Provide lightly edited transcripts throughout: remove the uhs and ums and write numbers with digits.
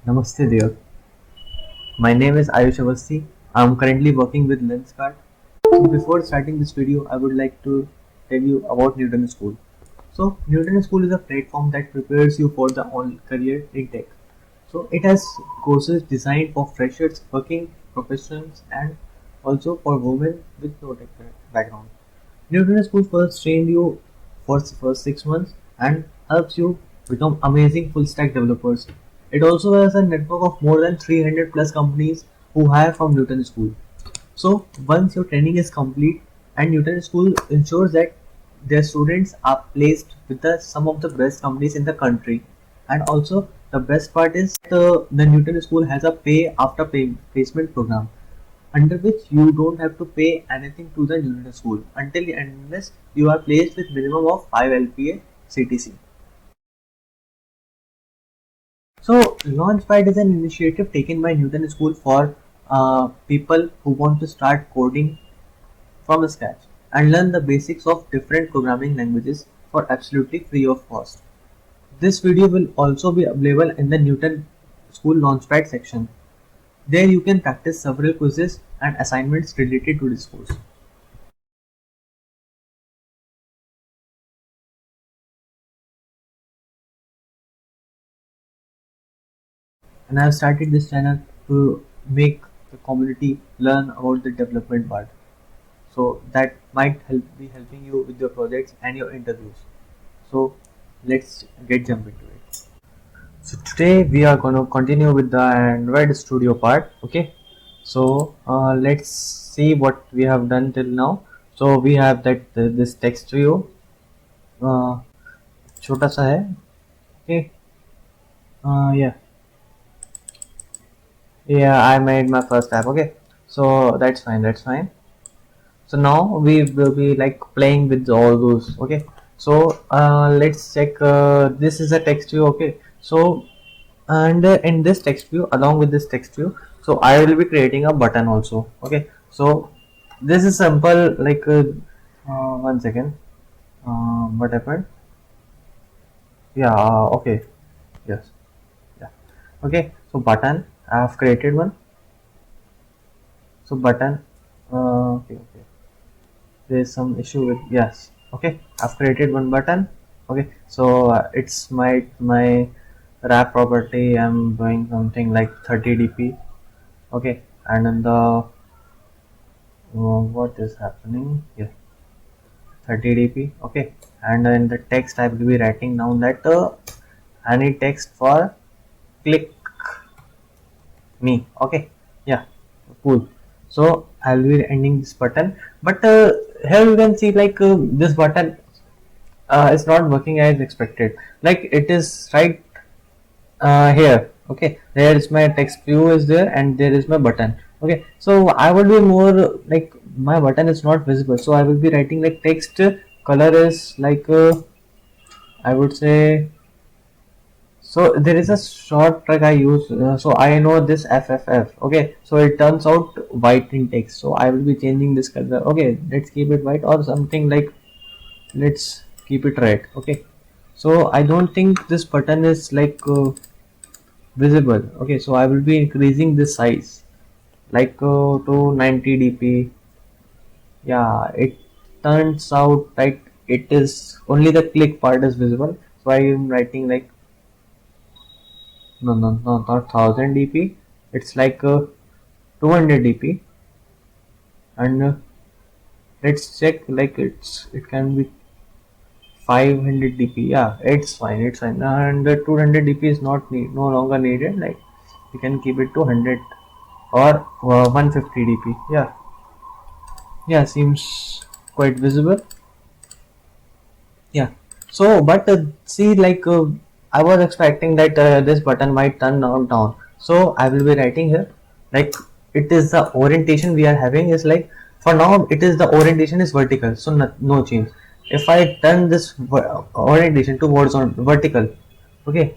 Namaste dear. My name is Ayush Avasti. I am currently working with Lenskart. So before starting this video, I would like to tell you about Newton School. So Newton School is a platform that prepares you for the on career in tech. So it has courses designed for freshers, working professionals, and also for women with no tech background. Newton School first train you for first 6 months and helps you become amazing full stack developers. It also has a network of more than 300 plus companies who hire from Newton School. So once your training is complete, and Newton School ensures that their students are placed with some of the best companies in the country. And also the best part is the Newton School has a pay after pay placement program under which you don't have to pay anything to the Newton School until and unless you are placed with minimum of 5 LPA CTC. So, Launchpad is an initiative taken by Newton School for people who want to start coding from scratch and learn the basics of different programming languages for absolutely free of cost. This video will also be available in the Newton School Launchpad section. There you can practice several quizzes and assignments related to this course. And I have started this channel to make the community learn about the development part. So that might be helping you with your projects and your interviews. So let's get jump into it. So today we are going to continue with the Android Studio part. Okay. So let's see what we have done till now. So we have that this text view uh, छोटा सा है. Okay. Yeah. Yeah, I made my first app. Okay. So that's fine. That's fine. So now we will be like playing with all those. Okay. So let's check. This is a text view. Okay. So and in this text view, along with this text view, so I will be creating a button also. Okay. So this is simple. Like 1 second. What happened? Yeah. Okay. Yes. Yeah. Okay. So button. I have created one. So button. Okay. Okay. There's some issue with, yes. Okay, I've created one button. Okay, so it's my wrap property. I'm doing something like 30 dp. Okay, and in the what is happening, yeah, 30 dp. Okay, and in the text I will be writing down that any text for click me. Okay, yeah, cool. So I'll be ending this button, but here you can see like this button it's not working as expected. Like it is right here. Okay, there is my text view is there and there is my button. Okay, so I will be more like my button is not visible, so I will be writing like text color is like I would say. So there is a short trick I use. So I know this FFF. Okay, so it turns out white in text. So I will be changing this color. Okay, let's keep it white or something like, let's keep it red. Okay, so I don't think this button is like visible. Okay, so I will be increasing this size like to 90 dp. Yeah, it turns out like it is only the click part is visible, so I am writing like, no, no, no, not 1000 dp, it's like 200 dp. And let's check, like it can be 500 dp. Yeah, it's fine, it's fine. And the 200 dp is no longer needed. Like we can keep it to 100 or 150 dp. Yeah, yeah, seems quite visible. Yeah, so but see, like I was expecting that this button might turn down, so I will be writing here like it is the orientation we are having is like, for now it is the orientation is vertical, so no change. If I turn this orientation towards on vertical, okay,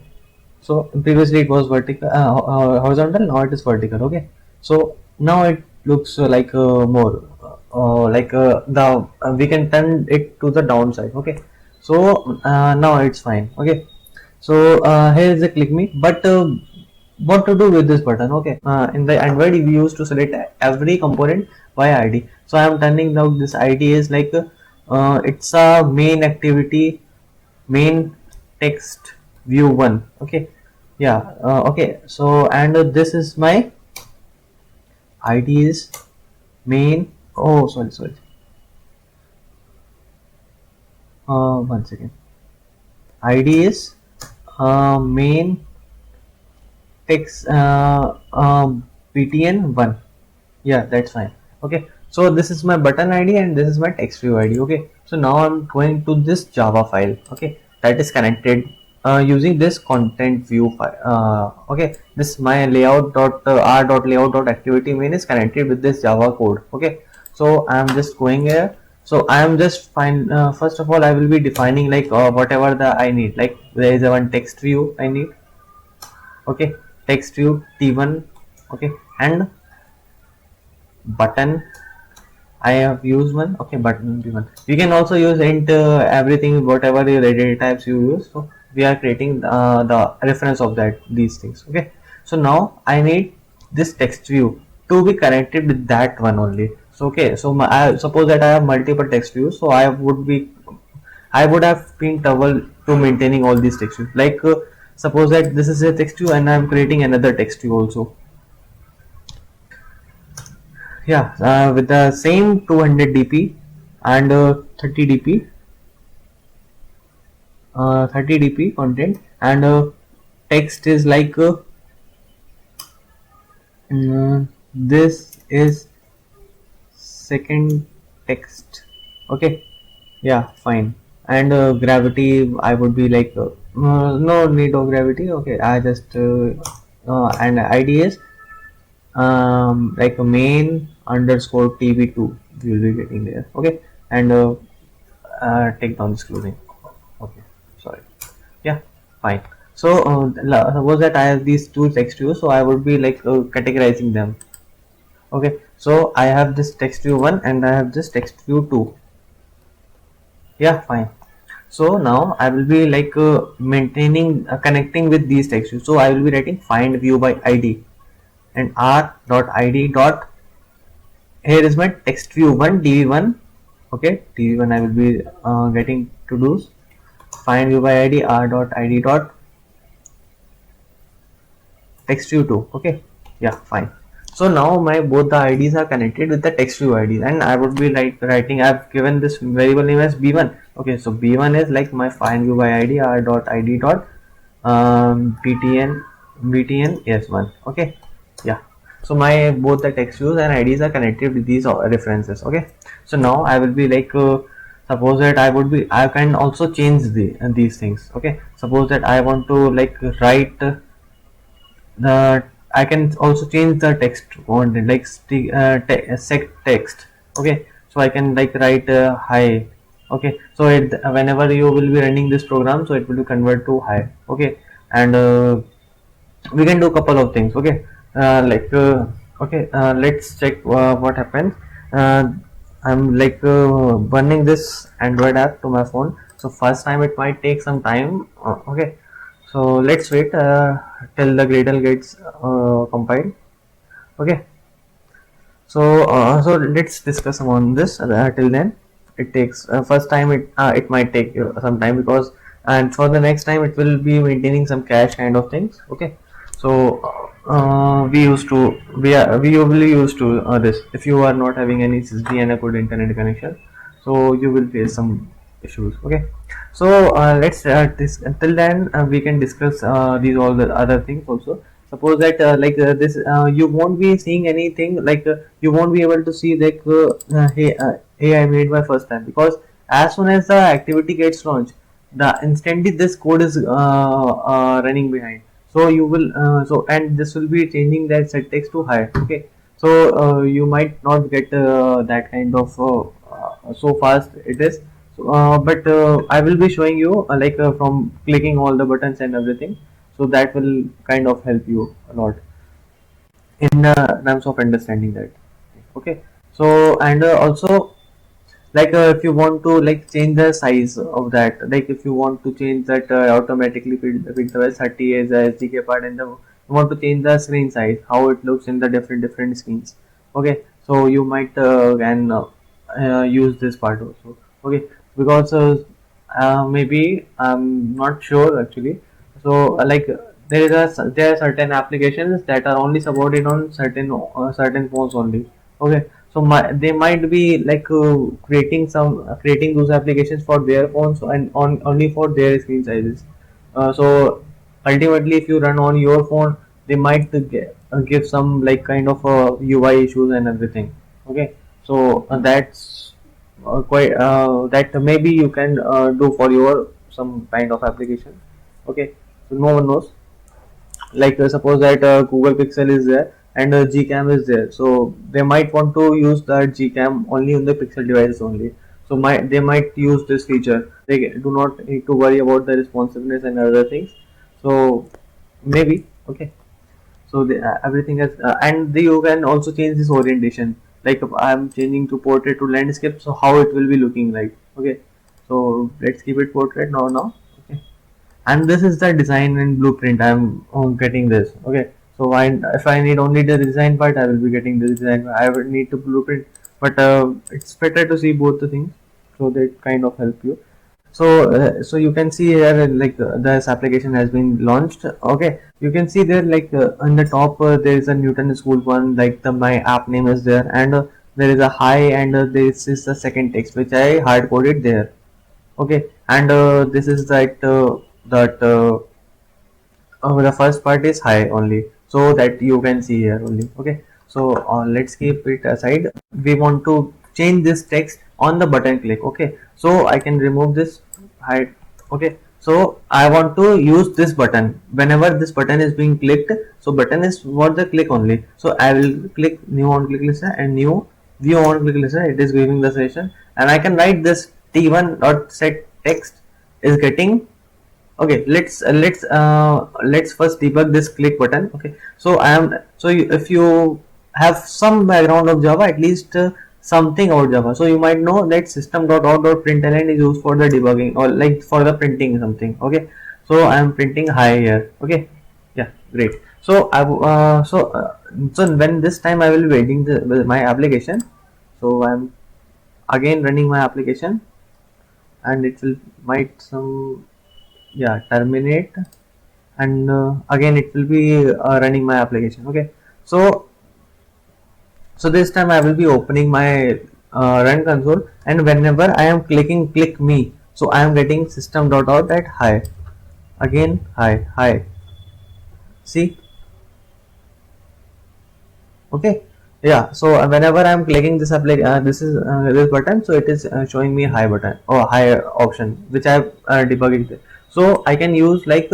so previously it was vertical, horizontal, now it is vertical. Okay, so now it looks like more like the we can turn it to the downside. Okay, so now it's fine. Okay, so here is the click me, but what to do with this button. Okay, in the Android we used to select every component by ID. So I am turning now this ID is like it's a main activity, main text view one. Okay, yeah, okay, so and this is my ID is main. Oh, sorry, one second. ID is main text btn1. Yeah, that's fine. Okay, so this is my button ID and this is my text view ID. Okay, so now I'm going to this Java file. Okay, that is connected using this content view file. Okay, this my layout dot r dot layout dot activity main is connected with this Java code. Okay, so I'm just going here. So I am just fine. First of all, I will be defining like whatever the I need. Like there is a one text view I need. Okay, text view t1. Okay, and button I have used one. Okay, button one. You can also use int everything, whatever your data types you use. So we are creating the reference of that these things. Okay, so now I need this text view to be connected with that one only. So okay, so I suppose that I have multiple text views, so I would have been trouble to maintaining all these text views. Like suppose that this is a text view and I am creating another text view also. Yeah, with the same 200 dp and 30 dp 30 dp content, and text is like this is second text. Okay, yeah, fine. And gravity I would be like no need of gravity. Okay, I just and id is like a main underscore tb2 we will be getting there. Okay, and take down this closing. Okay, sorry. Yeah, fine. So suppose that I have these two text views, so I would be like categorizing them. Okay, so I have this text view 1 and I have this text view 2. Yeah, fine. So now I will be like maintaining connecting with these text views. So I will be writing find view by id and r dot id dot, here is my text view 1 dv1. Okay, dv1 I will be getting to do find view by id r dot id dot text view 2. Okay, yeah, fine. So now my both the ids are connected with the text view ids, and I would be like writing, I've given this variable name as b1. Okay, so b1 is like my find view by id r dot id dot btn s1. Okay, yeah, so my both the text views and ids are connected with these references. Okay, so now I will be like suppose that I can also change these things. Okay, suppose that I want to like write the I can also change the text content like sec text. Okay, so I can like write hi. Okay, so whenever you will be running this program, so it will be convert to hi. Okay, and we can do a couple of things. Okay, okay, let's check what happens. uh, I'm like burning this Android app to my phone, so first time it might take some time. Okay, so let's wait till the Gradle gets compiled. Okay, so let's discuss on this. Till then it takes first time it might take some time, because and for the next time it will be maintaining some cache kind of things. Okay, so we usually used to this if you are not having any SSD and a good internet connection, so you will face some issues. Okay, so let's until then we can discuss these all the other things also. Suppose that this you won't be seeing anything like you won't be able to see like hey, I made my first time, because as soon as the activity gets launched, the instantly this code is running behind. So you will so and this will be changing that set text to high. Okay, so you might not get that kind of so fast it is. So, but I will be showing you from clicking all the buttons and everything, so that will kind of help you a lot in terms of understanding that. Okay, so and also like if you want to like change the size of that, like if you want to change that automatically fit the 30 as a SDK part, and the you want to change the screen size, how it looks in the different screens. Okay, so you might can use this part also. Okay, because maybe I'm not sure actually. So like there are certain applications that are only supported on certain phones only. Okay, so they might be like creating those applications for their phones and on only for their screen sizes. So ultimately, if you run on your phone, they might give some like kind of UI issues and everything. Okay, so that's quite that maybe you can do for your some kind of application. Okay, so no one knows. Like suppose that Google Pixel is there and Gcam is there, so they might want to use that Gcam only on the Pixel devices only. So they might use this feature. They do not need to worry about the responsiveness and other things. So maybe okay. So everything has and you can also change this orientation. Like if I'm changing to portrait to landscape, so how it will be looking like. Okay, so let's keep it portrait now. Okay, and this is the design and blueprint. I'm getting this. Okay, so if I need only the design part, I will be getting the design. I will need to blueprint, but it's better to see both the things, so that kind of help you. So you can see here like this application has been launched. Okay, you can see there like on the top there is a Newton School one, like the my app name is there, and there is a hi, and this is the second text which I hard coded there. Okay, and this is that the first part is high only, so that you can see here only. Okay, so let's keep it aside. We want to change this text on the button click. Okay, so I can remove this hide. Okay, so I want to use this button whenever this button is being clicked. So button is for the click only, so I will click new on click listener and new view on click listener. It is giving the session, and I can write this t1 dot set text is getting. Okay, let's first debug this click button. Okay, so if you have some background of Java, at least something about Java, so you might know that system.out.println is used for the debugging or like for the printing something. Okay, so I am printing hi here. Okay, yeah, great. So so when this time I will be waiting my application. So I'm again running my application, and it will might some, yeah, terminate, and again it will be running my application. Okay, so this time I will be opening my run console, and whenever I am clicking click me, so I am getting system.out at hi, again hi, see. Okay, yeah, so whenever I am clicking this this button, so it is showing me high button or higher option which I have debugged. So I can use like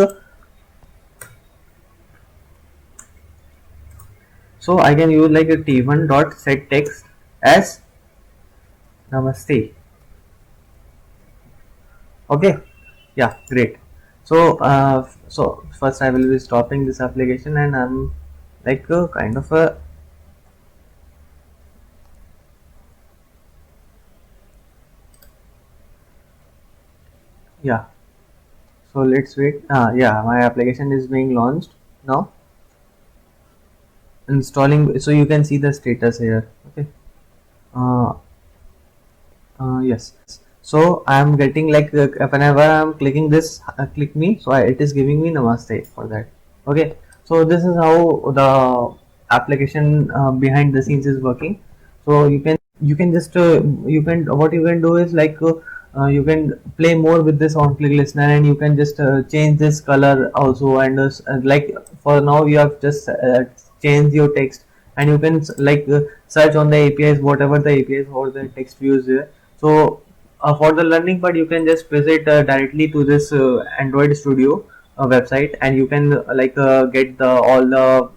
so I can use like a t1 dot set text as namaste. Okay, yeah, great. So so first I will be stopping this application, and I'm like kind of a, yeah. So let's wait. Yeah, my application is being launched now, installing. So you can see the status here. Okay, uh, yes. So I am getting like whenever I am clicking this click me, so it is giving me namaste for that. Okay, so this is how the application behind the scenes is working. So you can just you can what you can do is like you can play more with this on click listener, and you can just change this color also, and like for now you have just changed your text, and you can like search on the APIs whatever the APIs or the text views there. So for the learning part, you can just visit directly to this Android Studio website, and you can get the all the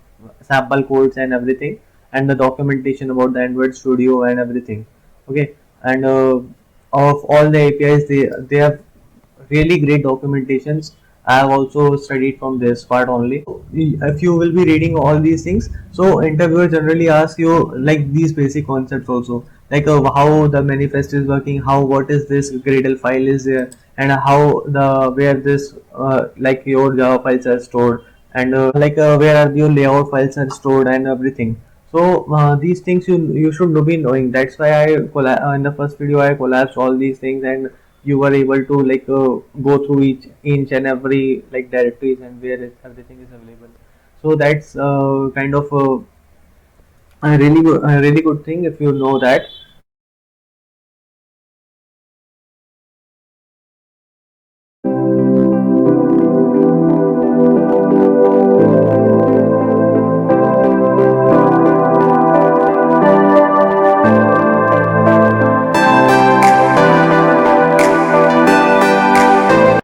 sample codes and everything, and the documentation about the Android Studio and everything. Okay, and of all the APIs, they have really great documentations. I have also studied from this part only. If you will be reading all these things, so interviewer generally asks you like these basic concepts also, like how the manifest is working, how what is this Gradle file is there, and how the where this like your Java files are stored. and where are your layout files are stored and everything. So these things you should be knowing. That's why in the first video I collapsed all these things, and you were able to go through each inch and every directories and where everything is available. So that's kind of a really good thing if you know that.